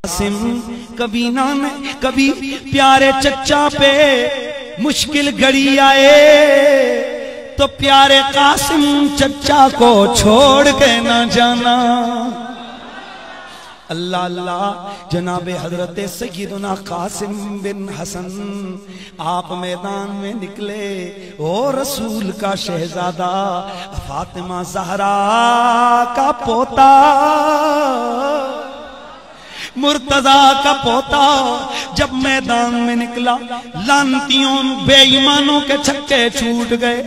कासिम कभी ना कभी प्यारे चच्चा पे मुश्किल घड़ी आए तो प्यारे कासिम चच्चा को छोड़ के ना जाना। अल्लाह अल्लाह। जनाबे हजरत सैयदना कासिम बिन हसन आप मैदान में निकले। ओ रसूल का शहजादा, फातिमा ज़हरा का पोता, मुर्तजा का पोता जब मैदान में निकला, लानतियों बेईमानों के छक्के छूट गए।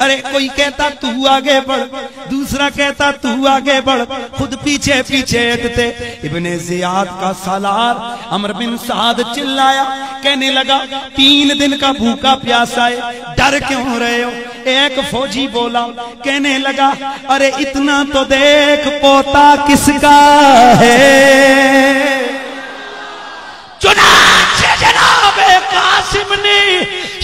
अरे कोई कहता तू आगे बढ़, दूसरा कहता तू आगे बढ़, खुद पीछे पीछे हटते। इब्ने जियाद का सालार अमर बिन साद चिल्लाया, कहने लगा 3 दिन का भूखा प्यासा है, डर क्यों रहे हो? एक फौजी बोला, कहने लगा अरे इतना तो देख पोता किसका है। चुनांचे जनाबे कासिम ने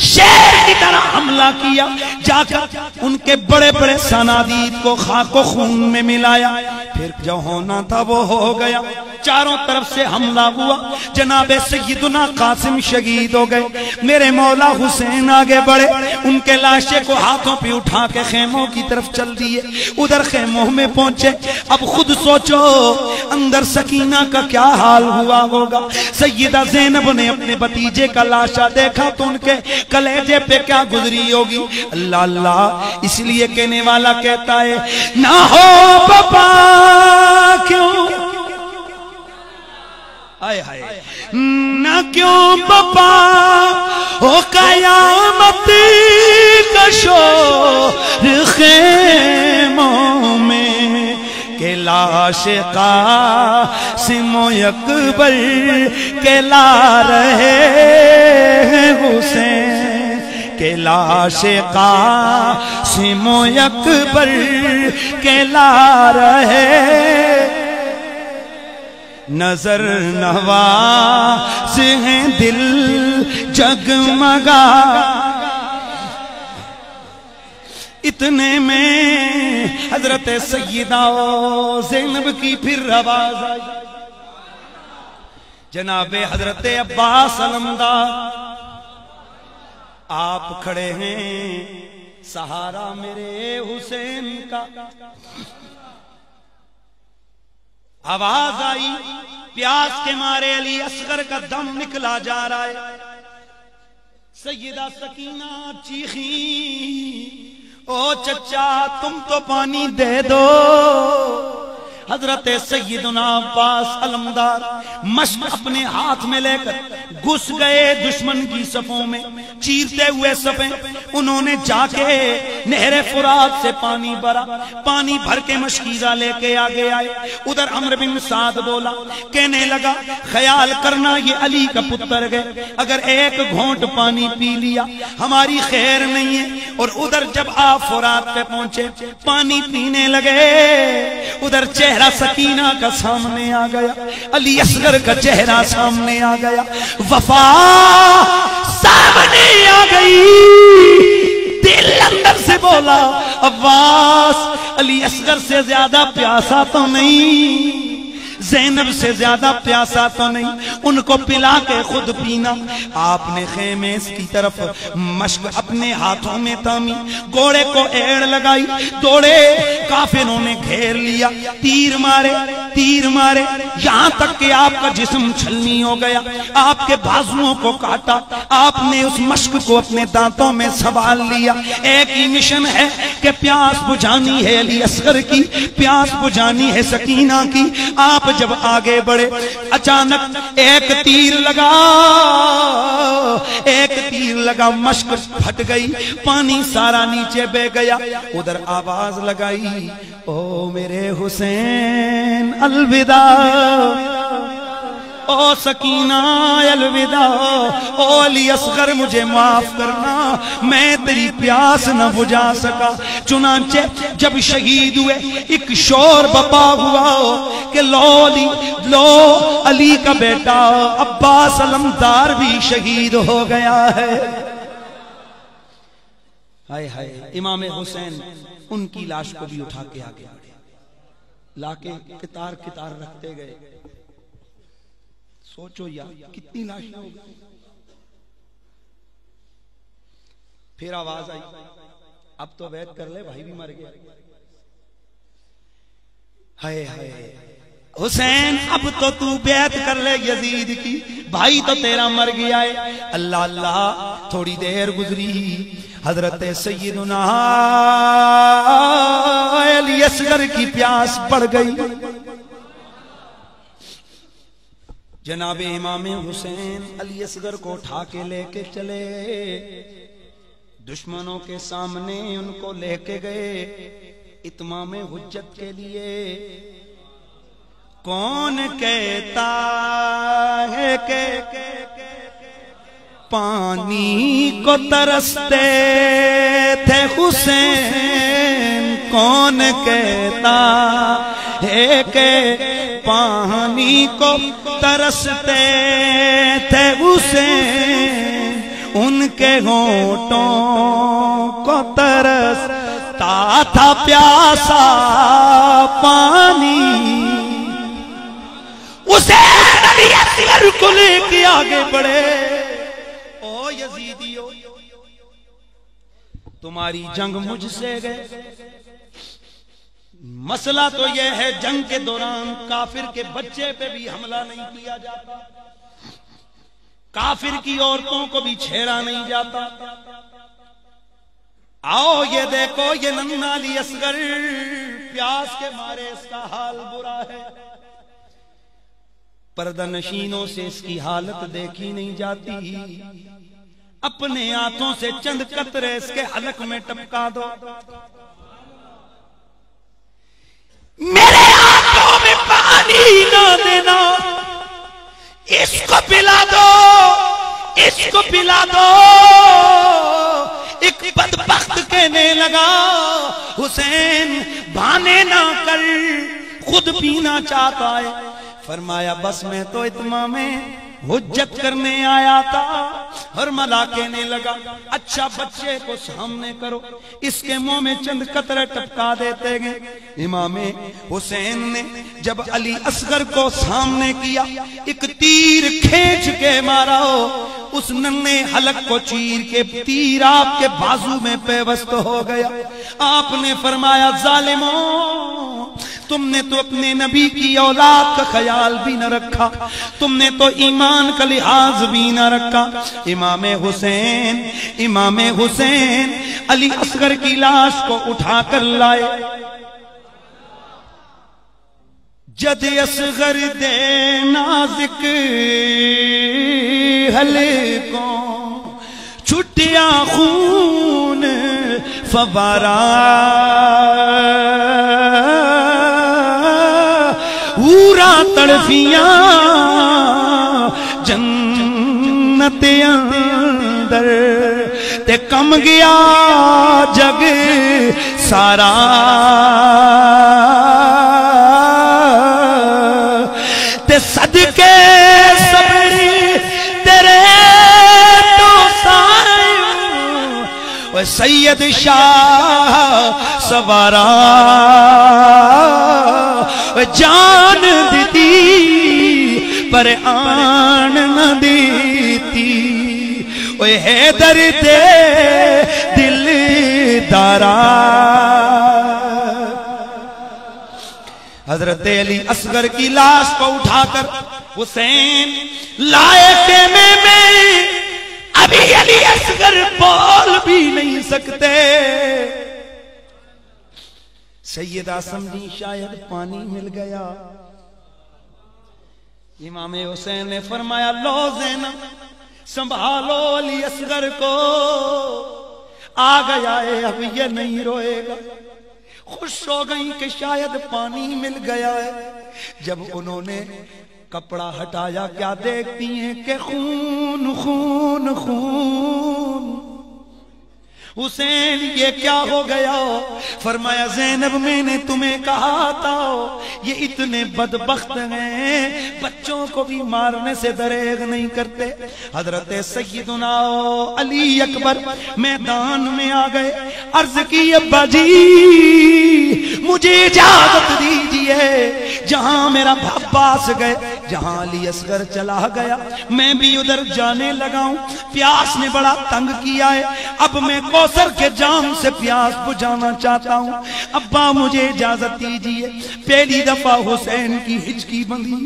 शेर की तरह हमला किया, जाकर उनके बड़े बड़े सनादीद को खाको खून में मिलाया। फिर जो होना था वो हो गया। चारों तरफ से हमला हुआ, जनाबे सैयदना कासिम शहीद हो गए। मेरे मौला हुसैन आगे बढ़े, उनके लाशे को हाथों पे उठा के खेमों की तरफ चल दिए। उधर खेमों में पहुंचे। अब खुद सोचो अंदर सकीना का क्या हाल हुआ होगा। सैयदा ज़ैनब ने अपने भतीजे का लाशा देखा तो उनके कलेजे पे क्या गुजरी होगी। अल्लाह अल्लाह। इसलिए कहने वाला कहता है ना हो पापा क्यों, हाय हाय, ना क्यों पापा हो कयामत का शोर खेमों में, के लाश कासिम अकबर के ला रहे हुसैन, के लाश कासिम अकबर के ला रहे। नजर नवाज़ है दिल जगमगा, इतने में हजरत सैयदा ज़ैनब की फिर आवाज आई। जनाबे हजरत अब्बास अलमदार आप खड़े हैं, सहारा मेरे हुसैन का। आवाज आई, प्यास के मारे अली असगर का दम निकला जा रहा है। सैयदा सकीना चीखी, ओ चचा तुम तो पानी दे दो। हजरत सैयदना अब्बास अलमदार मश्क अपने हाथ में लेकर घुस गए दुश्मन की सफों में, चीरते हुए सफें। उन्होंने जाके नहरे फुरात से पानी भरा, पानी भर के मशकीजा लेके आगे आए। उधर अमर बिन साद बोला, कहने लगा ख्याल करना ये अली का पुत्र गए, अगर एक घोंट पानी पी लिया हमारी खैर नहीं है। और उधर जब आप फुरात पे पहुंचे, पानी पीने लगे, उधर चेहरा सकीना का सामने आ गया, अली असगर का चेहरा सामने आ गया, वफा सामने आ गई। दिल अंदर से बोला अब्बास अली असगर से ज्यादा प्यासा तो नहीं, ज़ैनब से ज्यादा प्यासा तो नहीं, उनको पिला के खुद पीना। आपने खेमे की तरफ मश्क अपने हाथों में थामी, घोड़े को एड़ लगाई, दौड़े, काफिरों ने घेर लिया, तीर मारे, तीर मारे, यहां तक कि आपका जिस्म छलनी हो गया, आपके बाजुओं को काटा। आपने उस मश्क को अपने दांतों में संभाल लिया। एक ही मिशन है कि प्यास बुझानी है अली असगर की, प्यास बुझानी है सकीना की। आप जब आगे बढ़े, अचानक एक तीर लगा, एक तीर लगा, मश्क फट गई, पानी सारा नीचे बह गया। उधर आवाज लगाई, ओ मेरे हुसैन अलविदा, ओ सकीना अलविदा, ओ अली असगर मुझे माफ करना, मैं तेरी प्यास न बुझा सका। चुनांचे जब शहीद हुए, एक शोर बपा हुआ कि लो अली, लो अली का बेटा अब्बास अलमदार भी शहीद हो गया है। हाय हाय। इमाम हुसैन उनकी लाश को भी उठा के आगे बढ़े, लाके कितार कितार रखते गए। सोचो यार कितनी लाशें हो गई। फिर आवाज आई, अब तो वैद कर ले, भाई भी मर गया। हाय हाय हुसैन, अब तो तू बैत कर ले यजीद की, भाई तो तेरा मर गया है। अल्लाह अल्लाह, थोड़ी देर गुजरी, हजरत सैयदुना अली असगर की प्यास बढ़ गई। जनाबे इमाम हुसैन अली असगर को उठा के लेके चले, दुश्मनों के सामने उनको लेके गए इत्माम हुज्जत के लिए। कौन कहता है कि पानी को तरसते थे हुसैन, कौन कहता है कि पानी को तरसते थे हुसैन, उनके होठों को तरसता था प्यासा पानी। हुसैन अली असगर को लेके आगे बढ़े। ओ यजीदियो, तुम्हारी जंग मुझसे गए। मसला तो यह है जंग के दौरान काफिर के बच्चे पे भी हमला नहीं किया जाता, काफिर की औरतों को भी छेड़ा नहीं जाता। आओ ये देखो, ये नन्ना अली असगर प्यास के मारे इसका हाल बुरा है। पर्दा नशीनों से इसकी हालत देखी नहीं जाती। अपने हाथों से चंद कतरे इसके हलक में टपका दो। मेरे हाथों में पानी ना देना, इसको पिला दो, इसको पिला दो। एक बदबख्त कहने लगा, हुसैन बहाने ना कर, खुद पीना चाहता है। फरमाया बस मैं तो इत्माम हुज्जत करने आया था। और मला कहने लगा, अच्छा बच्चे को सामने करो, इसके मुंह में चंद कतरे टपका देते गए। इमाम हुसैन ने जब अली असगर को सामने किया, एक तीर खींच के मारा हो, उस नन्हे हलक को चीर के तीर आपके बाजू में पेवस्त हो गया। आपने फरमाया, जालिमों, तुमने तो अपने नबी की औलाद का ख्याल भी न रखा, तुमने तो ईमान का लिहाज भी न रखा। इमाम हुसैन अली असगर की लाश को उठाकर लाए। जद असगर दे नाज़िक हलको छुटिया खून फवारा, पूरा तड़फियां जन्नत अंदर, ते कम गया जग सारा। ते सदके सबरी तेरे तो सायूं, सैयद शाह सवारा जान दीती पर आन न देती। ओए हैदर दे दिल दारा। हजरत अली असगर की लाश को उठाकर हुसैन लाए खेमे में। अभी अली असगर बोल भी नहीं सकते। सैयदा समझी शायद पानी मिल गया। इमाम हुसैन ने फरमाया, लो ज़ैनब संभालो अली असगर को, आ गया है अब ये नहीं रोएगा। खुश हो गई कि शायद पानी मिल गया है। जब उन्होंने कपड़ा हटाया, क्या देखती हैं कि खून खून खून। हुसैन ये क्या हो गया? फरमाया, ज़ैनब मैंने तुम्हें कहा था ये इतने बदबख्त हैं, बच्चों को भी मारने से दरेग नहीं करते। हजरत सैयदुना अली अकबर मैदान में आ गए। अर्ज की, अब्बा जी मुझे इजाजत दीजिए, जहां मेरा अब्बास गए जहां अली असगर चला गया मैं भी उधर जाने लगा हूं। प्यास ने बड़ा तंग किया है, अब मैं कौसर के जाम से प्यास बुझाना चाहता हूं। अब्बा मुझे इजाजत दीजिए। पहली दफा हुसैन की हिचकी बंधी।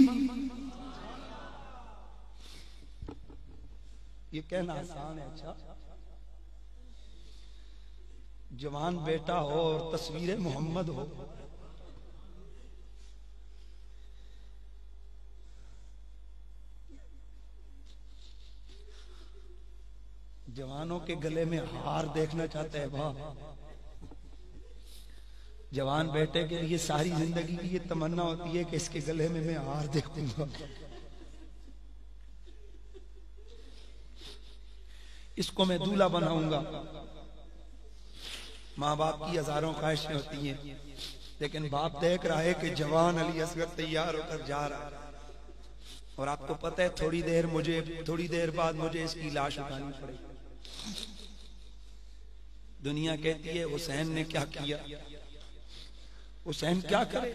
ये कहना आसान है, अच्छा जवान बेटा हो और तस्वीर मोहम्मद हो, जवानों के गले में हार देखना चाहते हैं वाह। जवान बेटे के लिए सारी जिंदगी की ये तमन्ना होती है कि इसके गले में मैं हार देखूंगा। इसको मैं दूल्हा बनाऊंगा। माँ बाप की हजारों ख्वाहिशें होती हैं, लेकिन बाप देख रहा है कि जवान अली असगर तैयार होकर जा रहा है और आपको पता है थोड़ी देर बाद मुझे इसकी लाश उठानी पड़ेगी। दुनिया कहती है हुसैन ने क्या किया, हुसैन क्या करे।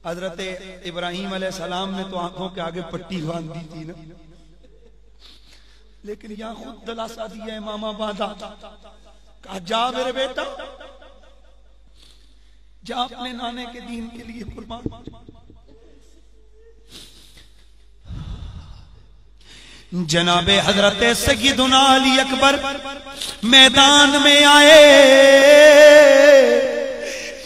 हजरत इब्राहिम अलैहिस्सलाम ने तो आंखों के आगे पट्टी बांध दी थी ना, लेकिन यहां खुद दिलासा दिया है, मामा बांधा, कहा जा मेरे बेटा, जा अपने नाने के दीन के लिए कुर्बान। जनाबे हजरत सय्यदुना अली अकबर मैदान में आए।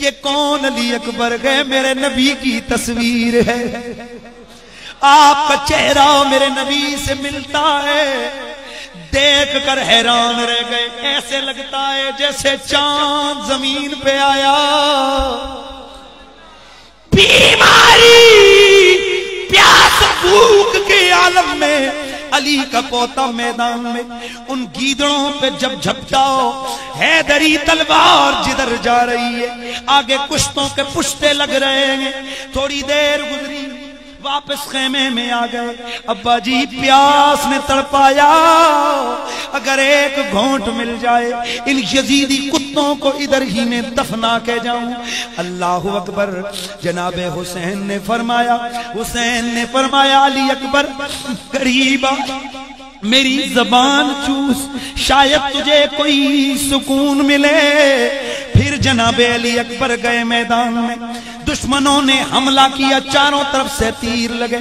ये कौन अली अकबर गए, मेरे नबी की तस्वीर है, आपका चेहरा मेरे नबी से मिलता है। देख कर हैरान रह गए, ऐसे लगता है जैसे चांद जमीन पे आया। बीमारी प्यास भूख के आलम में अली का पोता मैदान में उन गीदड़ों पे जब झपटाओ, हैदरी तलवार जिधर जा रही है, आगे कुश्तों के पुश्ते लग रहे हैं। थोड़ी देर गुजरी, वापस खेमे में आ गए। अब्बा जी प्यास ने तड़पाया, अगर एक घोंट मिल जाए इन यजीदी कुत्तों को इधर ही में दफना के जाऊं। अल्लाहु अकबर। जनाबे हुसैन ने फरमाया अली अकबर करीब आ, मेरी जबान चूस, शायद तुझे कोई सुकून मिले। फिर जनाबे अली अकबर गए मैदान में। दुश्मनों ने हमला किया, चारों तरफ से तीर लगे,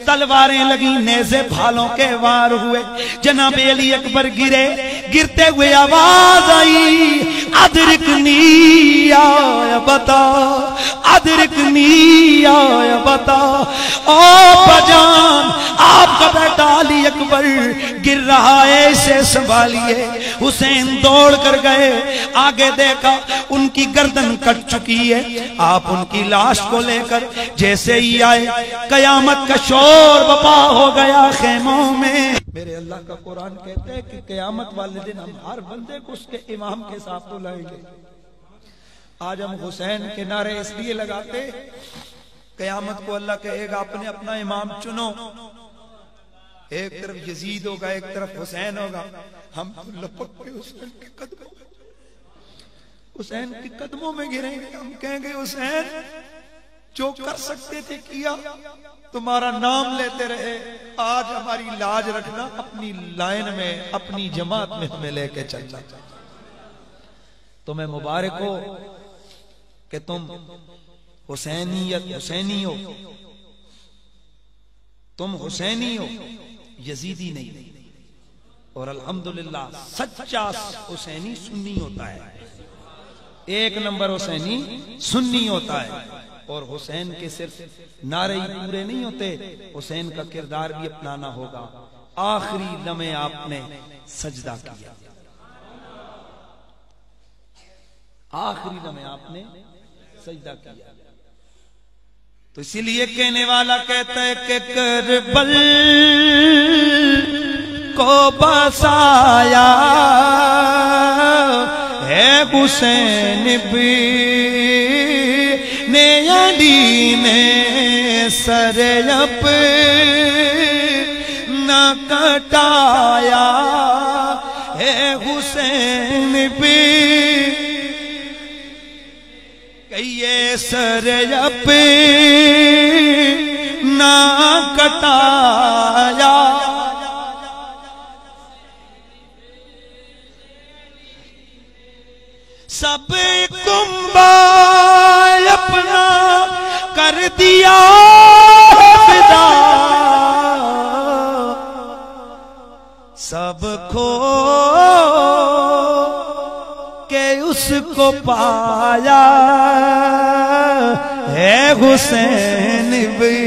तलवारें लगी, नेज़े भालों के वार हुए। जनाबे अली अकबर गिरे। गिरते हुए आवाज आई, अदरिकनी या बता, अदरिकनी या बता। ओ बजान, आपका बेटा अली अकबर गिर रहा है, इसे संभालिए। हुसैन दौड़ कर गए, आगे देखा उनकी गर्दन कट चुकी है। आप उनकी लाश को लेकर जैसे ही आए, कयामत का शोर बपा हो गया खेमों में। मेरे अल्लाह का कुरान कहते हैं कि कयामत वाले दिन हम हर बंदे को उसके इमाम के साथ बुलाएंगे। आज हम हुसैन के नारे इसलिए लगाते, कयामत को अल्लाह कहेगा अपने अपना इमाम चुनो। एक तरफ यजीद होगा, एक तरफ हुसैन होगा। हम तो लपक के हुसैन के कदमों में, हुसैन के कदमों में गिरेंगे। हम कहेंगे हुसैन जो कर सकते थे किया, तुम्हारा नाम लेते रहे, आज हमारी लाज रखना, अपनी लाइन में अपनी जमात में हमें लेके चलना। तुम्हें मुबारक हो कि तुम हुसैनी हो, तुम हुसैनी हो, यजीदी नहीं। और अल्हम्दुलिल्लाह सच्चा हुसैनी सुन्नी होता है, एक नंबर हुसैनी सुन्नी होता है। और हुसैन के सिर्फ नारे ही पूरे नहीं होते, हुसैन का किरदार भी अपनाना होगा। आखिरी लम्हे आपने सजदा किया, आखिरी लम्हे आपने सजदा किया। तो इसीलिए कहने वाला कहता है कि करबल को बसाया है हुसैन भी ने, अली ने सर न कटाया है हुसैन भी, कहिए सर ना कटाया, सब कुंबा अपना कर दिया फिदा, सब खो के उसको पाया है हुसैन भी।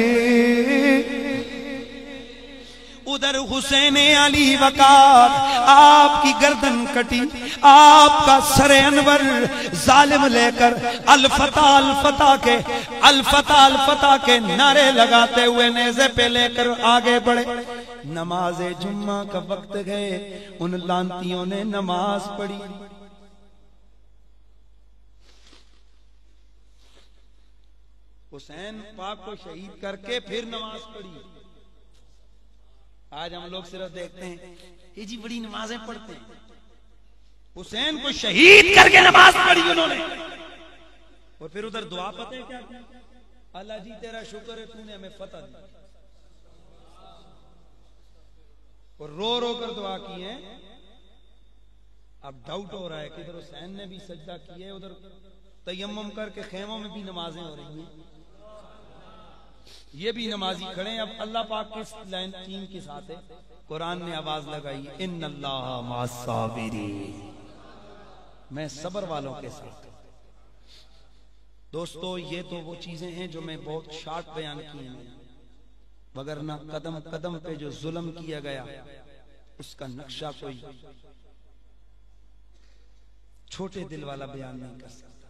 उधर हुसैन अली वकार, आपकी गर्दन कटी, आपका सर अनवर जालिम लेकर अल-फता के नारे लगाते हुए नेज़े पे लेकर आगे बढ़े। नमाज़े जुम्मा का वक्त गए, उन लांतियों ने नमाज पढ़ी। हुसैन पाक को शहीद करके फिर नमाज पढ़ी। आज हम लोग सिर्फ देखते हैं ये जी बड़ी नमाजें पढ़ते हैं। हुसैन को शहीद करके नमाज पढ़ी उन्होंने, और फिर उधर दुआ पता है क्या? अल्लाह जी तेरा शुक्र है तूने हमें फतह दी, और रो रो कर दुआ की है। अब डाउट हो रहा है कि इधर हुसैन ने भी सजदा किया है, उधर तयम्मुम करके खेमों में भी नमाजें हो रही हैं, ये भी नमाजी खड़े हैं। अब अल्लाह पाक के लाइन टीम के साथ है, कुरान ने आवाज लगाई इन्नल्लाह मअस-साबिरीन, मैं सब्र वालों के साथ। दोस्तों ये तो वो चीजें हैं जो मैं बहुत शॉर्ट बयान की हैं, वगरना कदम कदम पे जो जुल्म किया गया उसका नक्शा कोई छोटे दिल वाला बयान नहीं कर सकता।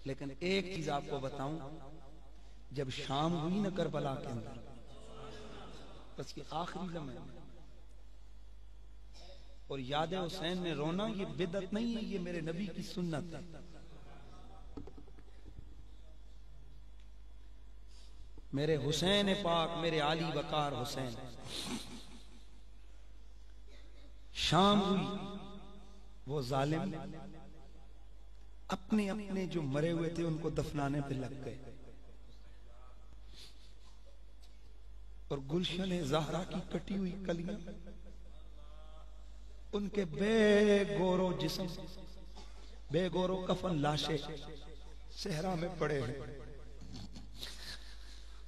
लेकिन एक चीज आपको बताऊं, जब शाम हुई न करबला के अंदर, बस के आखिरी लम्हे और याद हुसैन ने रोना, ये बिदअत नहीं है, ये मेरे नबी की सुन्नत है। मेरे हुसैन पाक, मेरे आली वकार हुसैन, शाम हुई, वो जालिम अपने अपने जो मरे हुए थे उनको दफनाने पे लग गए, और गुलशन ज़हरा की कटी हुई कलियां, उनके बेगोरो जिस्म, बेगोरो कफन लाशें सहरा में पड़े हैं।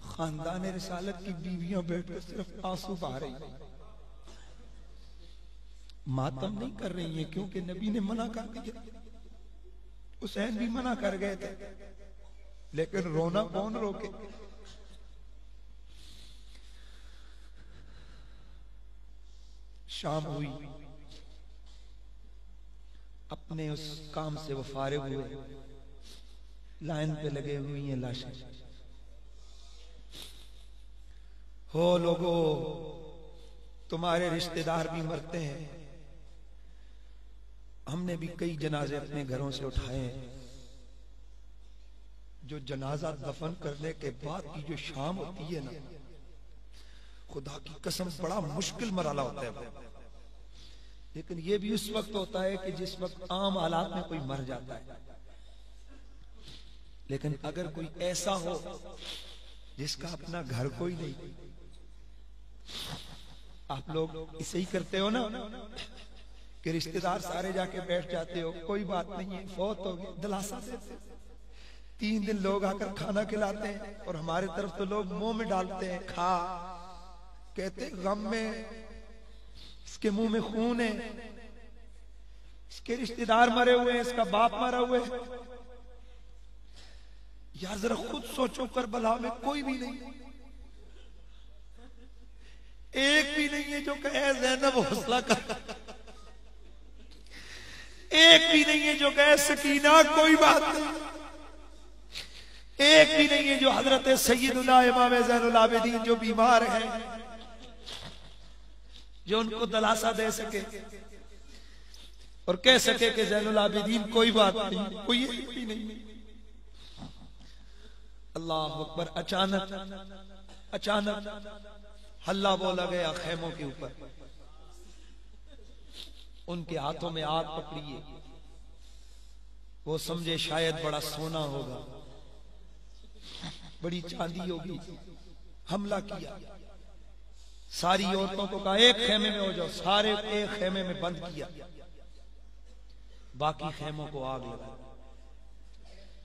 खानदान रिसालत की बीवियां बैठकर सिर्फ आंसू बहा रही, मातम नहीं कर रही हैं, क्योंकि नबी ने मना कर दिया, हुसैन भी मना कर गए थे, लेकिन रोना कौन रोके? शाम हुई, अपने उस काम से वो फारिग हुए, लाइन पे लगे हुई हैं लाशें। हो लोगों, तुम्हारे रिश्तेदार भी मरते हैं, हमने भी कई जनाजे अपने घरों से उठाए हैं। जो जनाजा दफन करने के बाद की जो शाम होती है ना, खुदा की कसम बड़ा मुश्किल मरहला होता है। लेकिन ये भी उस वक्त होता है कि जिस वक्त आम हालात में कोई मर जाता है। लेकिन अगर कोई ऐसा हो जिसका अपना घर कोई नहीं, आप लोग इसे ही करते हो ना कि रिश्तेदार सारे जाके बैठ जाते हो, कोई बात नहीं है, फौत हो गई, दिलासा देते, 3 दिन लोग आकर खाना खिलाते हैं, और हमारे तरफ तो लोग मुंह में डालते हैं, खा, कहते गम में इसके मुंह में खून है, इसके रिश्तेदार मरे हुए हैं, इसका बाप मरा हुआ है। यार जरा खुद सोचो, करबला में कोई भी नहीं, एक भी नहीं है जो कहे ज़ैनब हौसला कर, एक भी नहीं है जो कहे सकीना कोई बात नहीं, एक भी नहीं है जो हजरत सैयदुना इमाम ज़ैनुल आबिदीन जो बीमार हैं, जो उनको दिलासा दे सके और कह सके कि ज़ैनुल आबिदीन कोई बात नहीं, कोई एक भी नहीं। अल्लाह अकबर। अचानक हल्ला बोला गया खेमों के ऊपर, उनके हाथों में आग पकड़ी है, वो समझे शायद बड़ा सोना होगा, बड़ी चांदी होगी, हमला किया। सारी औरतों को कहा एक खेमे में हो जाओ, सारे एक खेमे में बंद किया, बाकी खेमों को आग लगा।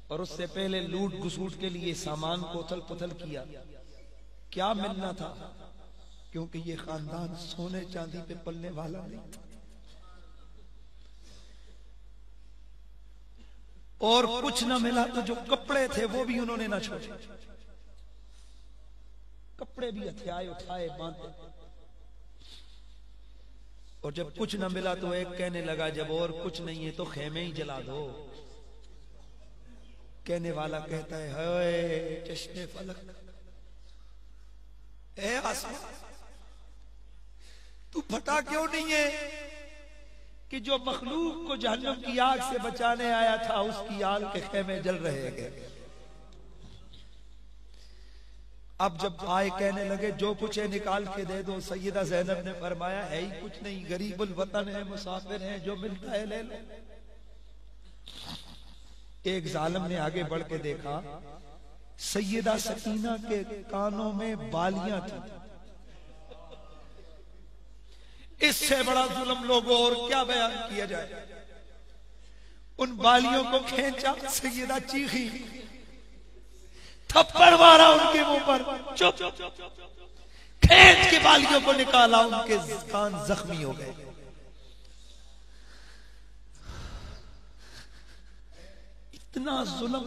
और उससे पहले लूट घुसूट के लिए सामान को उथल पुथल किया। क्या मिलना था, क्योंकि ये खानदान सोने चांदी पे पलने वाला नहीं था। और कुछ ना मिला तो जो कपड़े थे वो भी उन्होंने ना छोड़े, कपड़े भी हथियाए उठाए बांधे। और जब कुछ ना मिला तो एक कहने लगा जब और कुछ नहीं है तो खेमे ही जला दो। कहने वाला कहता है हाय चश्मे फलक, ए आसमान तू फटा क्यों नहीं है कि जो मखलूक को जहन्नम की आग से बचाने आया था उसकी आग के खेमे जल रहे हैं। अब जब आए कहने लगे जो कुछ है निकाल के दे दो। सैयदा ज़ैनब ने फरमाया है ही कुछ नहीं, गरीबुल वतन है, मुसाफिर है, जो मिलता है ले लो। एक जालिम ने आगे बढ़ के देखा, सैयदा सकीना के कानों में बालियां थी। इससे बड़ा जुल्म लोगों और क्या बयान किया जाए। उन बालियों को खींचा, सैयदा चीखी, थप्पड़ मारा उनके मुंह पर, चुप, खींच के बालियों को निकाला, उनके कान जख्मी हो गए। इतना जुल्म।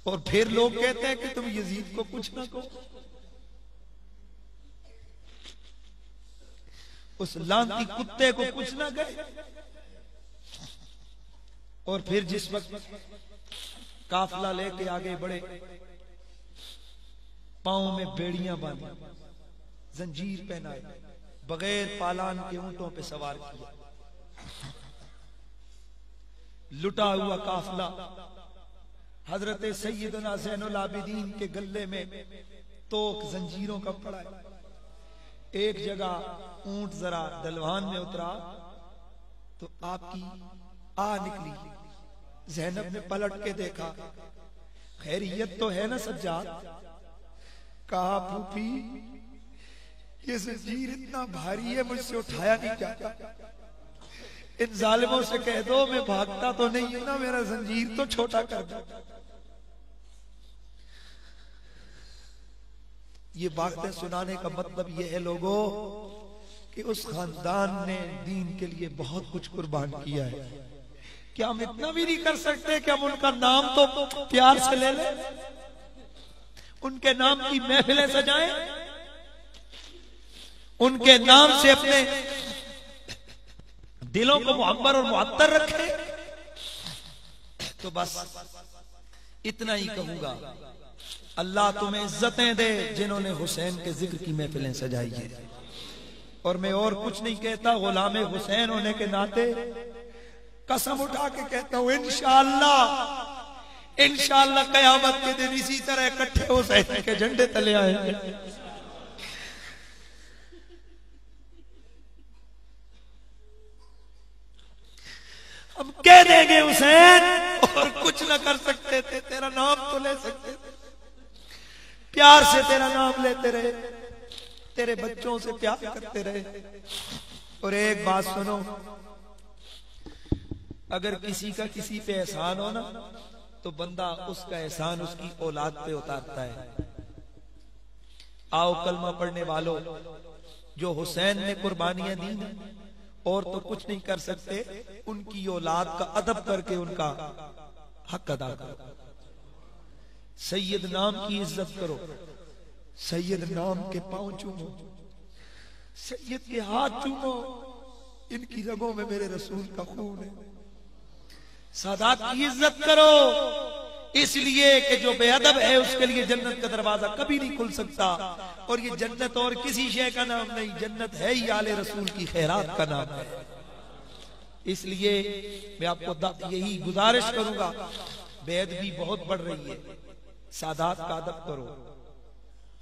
और फिर लोग कहते हैं कि तुम यजीद को कुछ ना कहो। उस लांती कुत्ते को कुछ ना गए। और फिर जिस वक्त काफिला लेके आगे बढ़े, पांव में बेड़ियां बांधी, जंजीर पहनाए, बगैर पालान के ऊंटों पे सवार किया, लुटा हुआ काफिला हजरत सैयदना ज़ैनुल आबिदीन के गले में तोक जंजीरों का पड़ा है। एक जगह ऊंट जरा दलवान में उतरा तो आपकी आ निकली। ज़ैनब ने पलट के देखा, खैरियत तो है ना सज्जाद? कहा फूफी ये जंजीर इतना भारी है मुझसे उठाया नहीं जाता। इन जालिमों से कह दो मैं भागता तो नहीं हूं ना, मेरा जंजीर तो छोटा कर दो। ये बातें सुनाने का मतलब ये है लोगों कि उस खानदान ने दीन के लिए बहुत कुछ कुर्बान किया है। क्या हम इतना भी नहीं कर सकते कि हम उनका नाम तो प्यार से ले लें, उनके नाम की महफिलें सजाएं, उनके नाम से अपने दिलों को मुहब्बर और मुअत्तर रखें? तो बस इतना ही कहूंगा, अल्लाह तुम्हें इज्जतें दे जिन्होंने हुसैन के जिक्र की महफिलें सजाई है। और मैं और कुछ नहीं कहता, गुलाम हुसैन होने के नाते कसम उठा के कहता हूं इंशाअल्लाह इंशाअल्लाह कयामत के दिन इसी तरह इकट्ठे हुसैन के झंडे तले आएंगे। हम कह देंगे हुसैन, और कुछ ना कर सकते थे, तेरा नाम तो ले सकते थे, प्यार से तेरा नाम लेते रहे, तेरे बच्चों से प्यार करते रहे। और एक बात सुनो, अगर किसी का किसी पे एहसान हो ना तो बंदा उसका एहसान उसकी औलाद पे उतारता है। आओ कलमा पढ़ने वालों, जो हुसैन ने कुर्बानियां दी और तो कुछ नहीं कर सकते, उनकी औलाद का अदब करके उनका हक अदा करो। सैयद नाम की इज्जत करो, सैयद नाम के पांव चूमो, सैयद के हाथ चूमो, इनकी रगों में मेरे रसूल का खून है। सादात की इज्जत करो, इसलिए कि जो बेअदब है उसके लिए जन्नत का दरवाजा कभी नहीं खुल सकता। और ये जन्नत और किसी शय का नाम नहीं, जन्नत है ही आले रसूल की खैरात का नाम है। इसलिए मैं आपको यही गुजारिश करूंगा, बेअदबी बहुत बढ़ रही है, सादात का अदब करो,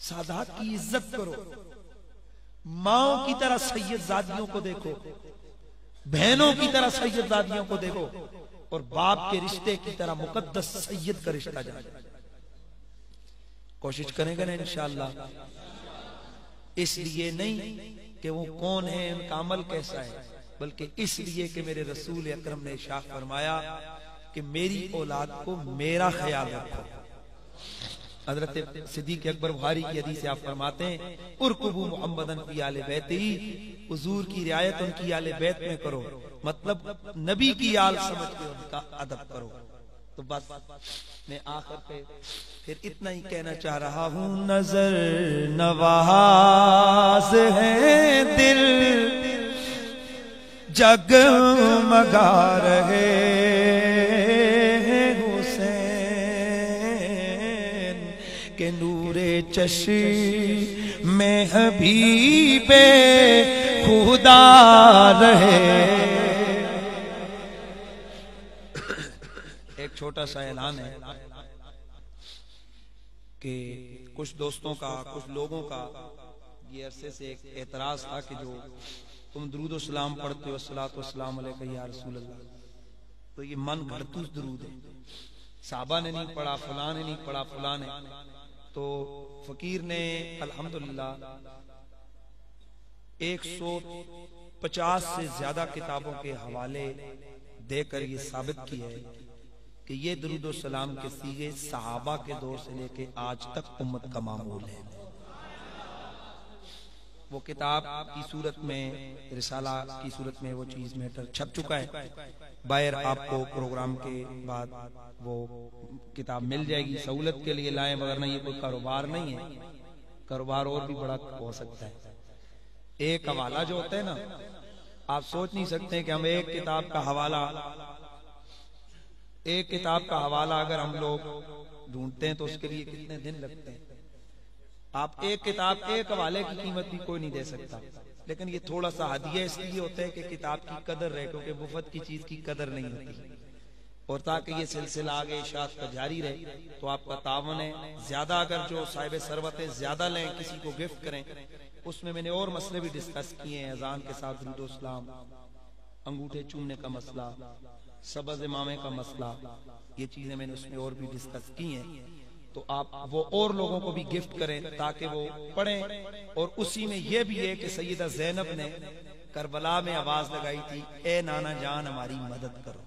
सादात की इज्जत करो, माओ की तरह सैयदजादियों को देखो, बहनों की तरह सैयदजादियों को देखो, और बाप के रिश्ते की तरह मुकद्दस सैयद का रिश्ता जाने। कोशिश करेंगे ना इंशाअल्लाह। इसलिए नहीं कि वो कौन है, उनका अमल कैसा है, बल्कि इसलिए कि मेरे रसूल अकरम ने इरशाद फरमाया कि मेरी औलाद को मेरा ख्याल रखो। हजरत सिद्दीक अकबर बुखारी की हदीस से आप फरमाते हैं उरकुबू मुहम्मदन फी आले बैती, हुजूर की रियायत उनकी आले बैत में करो, मतलब नबी की आल समझ के उनका अदब करो। तो बस मैं आखिर पे फिर इतना ही कहना चाह रहा हूँ, नजर नवाज है दिल जगमगा रहे के नूरे चश्म में हबीबे खुदा रहे। एक छोटा सा ऐलान है कि कुछ दोस्तों का, कुछ लोगों का ये अरसे से एक एतराज था कि जो तुम दुरूद व सलाम पढ़ते हो, अस्सलातु वस्सलाम अलैका या रसूल अल्लाह, तो ये मन घड़तूस दुरूद है, साहबा ने नहीं पढ़ा, फलां ने नहीं पढ़ा, फलां ने। तो फकीर ने अल्हम्दुलिल्लाह 150 से ज्यादा किताबों के हवाले देकर ये साबित किया है कि ये दुरूद व सलाम के सीगे सहाबा के दौर से लेके आज तक उम्मत का मामूल है। वो किताब की सूरत में, रिसाला की सूरत में वो चीज मैटर छप चुका है। बाहर आपको प्रोग्राम के बाद वो किताब मिल जाएगी, सहूलत के लिए लाएं, वरना ये कोई कारोबार नहीं है, कारोबार और भी बड़ा हो सकता है। एक हवाला जो होता है ना, आप सोच नहीं सकते कि हम एक किताब का हवाला अगर हम लोग ढूंढते हैं तो उसके लिए कितने दिन लगते हैं। आप एक किताब, एक हवाले की कीमत भी कोई नहीं दे सकता, लेकिन ये थोड़ा सा हदिया इसलिए होता है कि किताब की कदर रहे, क्योंकि मुफ्त की चीज की कदर नहीं होती। और ताकि ये सिलसिला आगे इशाअत का जारी रहे तो आपका तावन है। ज्यादा अगर जो साहिब सरवत है ज्यादा लें, किसी को गिफ्ट करें, उसमें मैंने और मसले भी डिस्कस किए हैं, अजान के साथ दुरूद व सलाम, अंगूठे चूमने का मसला, सबज इमामे का मसला, ये चीजें मैंने उसमें और भी डिस्कस की हैं। तो आप वो और लोगों को भी गिफ्ट करें ताकि वो पढ़ें। और उसी में ये भी है कि सैयदा ज़ैनब ने करबला में आवाज लगाई थी, ए नाना जान हमारी मदद करो,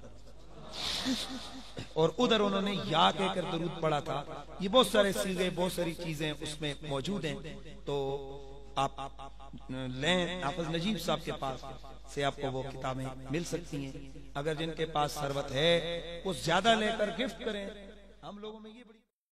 और उधर उन्होंने या कहकर दरूद पढ़ा था। ये बहुत सारे सीगे, बहुत सारी चीजें उसमें मौजूद हैं। तो आप लें, हाफिज नजीब साहब के पास से आपको वो किताबें मिल सकती हैं। अगर जिनके पास सरवत है वो ज्यादा लेकर गिफ्ट करें। हम लोगों में ये